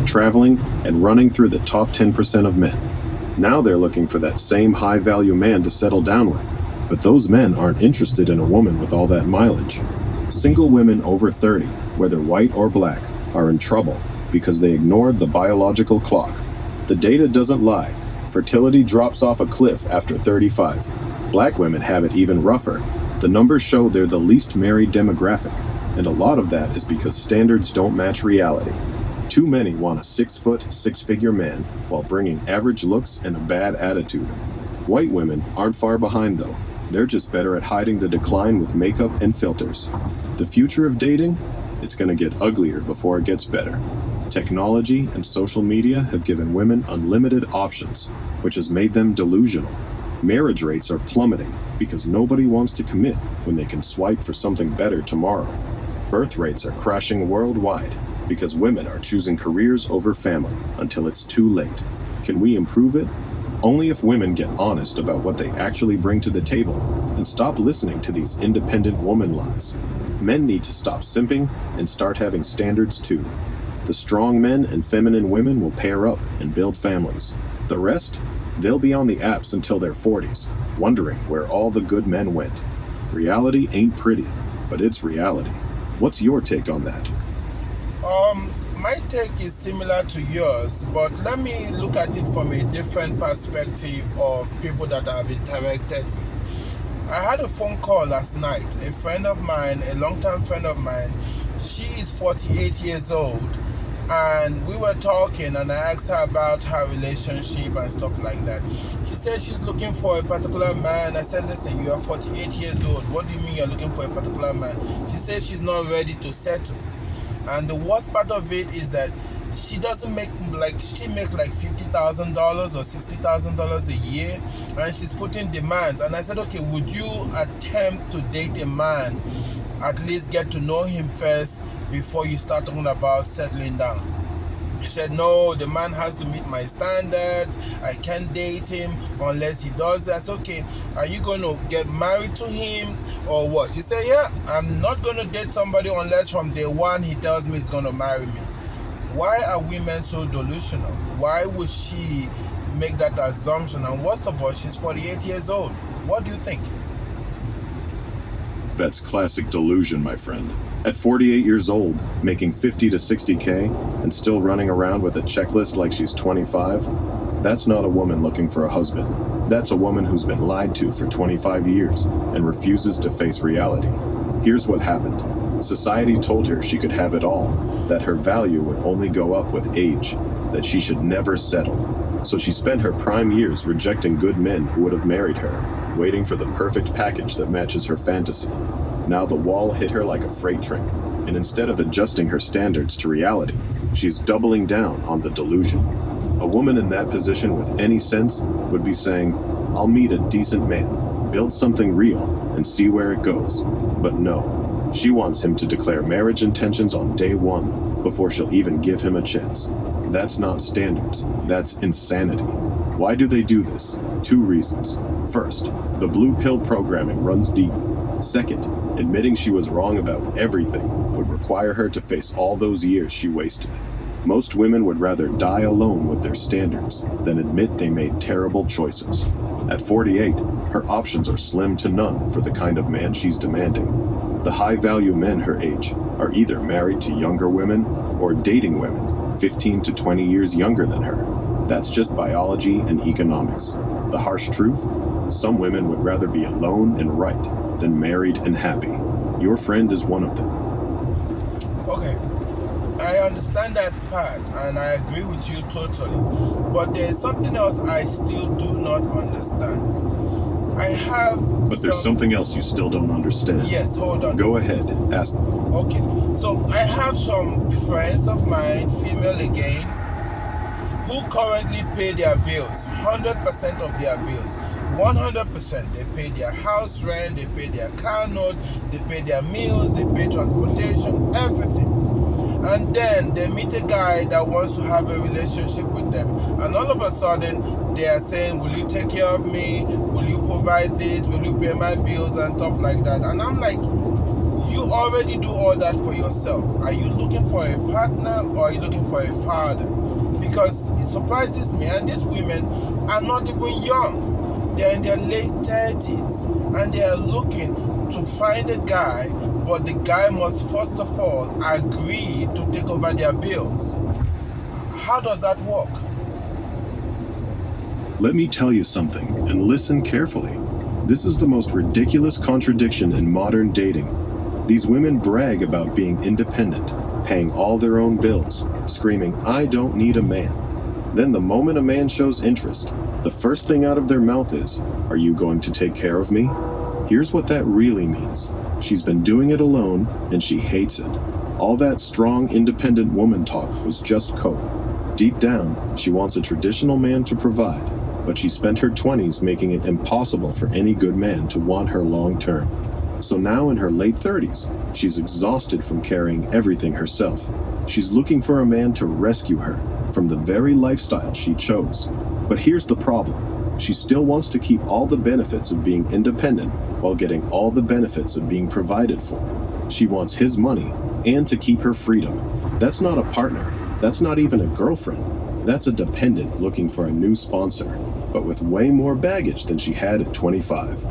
traveling, and running through the top 10% of men. Now they're looking for that same high-value man to settle down with. But those men aren't interested in a woman with all that mileage. Single women over 30, whether white or black, are in trouble because they ignored the biological clock. The data doesn't lie. Fertility drops off a cliff after 35. Black women have it even rougher. The numbers show they're the least married demographic, and a lot of that is because standards don't match reality. Too many want a 6-foot, 6-figure man while bringing average looks and a bad attitude. White women aren't far behind though. They're just better at hiding the decline with makeup and filters. The future of dating? It's gonna get uglier before it gets better. Technology and social media have given women unlimited options, which has made them delusional. Marriage rates are plummeting because nobody wants to commit when they can swipe for something better tomorrow. Birth rates are crashing worldwide because women are choosing careers over family until it's too late. Can we improve it? Only if women get honest about what they actually bring to the table and stop listening to these independent woman lies. Men need to stop simping and start having standards too. The strong men and feminine women will pair up and build families. The rest? They'll be on the apps until their 40s, wondering where all the good men went. Reality ain't pretty, but it's reality. What's your take on that? My take is similar to yours, but let me look at it from a different perspective of people that I've interacted with. I had a phone call last night. A friend of mine, a long-time friend of mine, she is 48 years old, and we were talking, and I asked her about her relationship and stuff like that. She said she's looking for a particular man. I said, listen, you are 48 years old. What do you mean you're looking for a particular man? She said she's not ready to settle. And the worst part of it is that she doesn't make she makes like $50,000 or $60,000 a year, and she's putting demands. And I said, okay, would you attempt to date a man, at least get to know him first before you start talking about settling down? She said, no, the man has to meet my standards. I can't date him unless he does that. I said, okay, are you going to get married to him or what? She said, yeah, I'm not going to date somebody unless from day one he tells me he's going to marry me. Why are women so delusional? Why would she make that assumption? And worst of all, she's 48 years old. What do you think? That's classic delusion, my friend. At 48 years old, making 50 to 60K, and still running around with a checklist like she's 25, that's not a woman looking for a husband. That's a woman who's been lied to for 25 years and refuses to face reality. Here's what happened. Society told her she could have it all, that her value would only go up with age, that she should never settle. So she spent her prime years rejecting good men who would have married her, waiting for the perfect package that matches her fantasy. Now the wall hit her like a freight train, and instead of adjusting her standards to reality, she's doubling down on the delusion. A woman in that position with any sense would be saying, I'll meet a decent man, build something real, and see where it goes. But no, she wants him to declare marriage intentions on day one before she'll even give him a chance. That's not standards, that's insanity. Why do they do this? 2 reasons. First, the blue pill programming runs deep. Second, admitting she was wrong about everything would require her to face all those years she wasted. Most women would rather die alone with their standards than admit they made terrible choices. At 48, her options are slim to none for the kind of man she's demanding. The high-value men her age are either married to younger women or dating women 15 to 20 years younger than her. That's just biology and economics. The harsh truth? Some women would rather be alone and right than married and happy. Your friend is one of them. Okay, I understand that part and I agree with you totally. But there is something else I still do not understand. But there's something else you still don't understand. Yes, hold on. Go ahead, ask. Okay, so I have some friends of mine, female again, who currently pay their bills, 100% of their bills. 100%. They pay their house rent, they pay their car note, they pay their meals, they pay transportation, everything. And then they meet a guy that wants to have a relationship with them. And all of a sudden, they are saying, will you take care of me? Will you provide this? Will you pay my bills and stuff like that? And I'm like, You already do all that for yourself. Are you looking for a partner or are you looking for a father? Because it surprises me, and these women are not even young. They're in their late 30s and they are looking to find a guy, but the guy must first of all agree to take over their bills. How does that work? Let me tell you something, and listen carefully. This is the most ridiculous contradiction in modern dating. These women brag about being independent, paying all their own bills, screaming, "I don't need a man." Then the moment a man shows interest, the first thing out of their mouth is, "Are you going to take care of me?" Here's what that really means. She's been doing it alone, and she hates it. All that strong, independent woman talk was just cope. Deep down, she wants a traditional man to provide, but she spent her 20s making it impossible for any good man to want her long term. So now in her late 30s, she's exhausted from carrying everything herself. She's looking for a man to rescue her from the very lifestyle she chose. But here's the problem. She still wants to keep all the benefits of being independent while getting all the benefits of being provided for. She wants his money and to keep her freedom. That's not a partner. That's not even a girlfriend. That's a dependent looking for a new sponsor, but with way more baggage than she had at 25.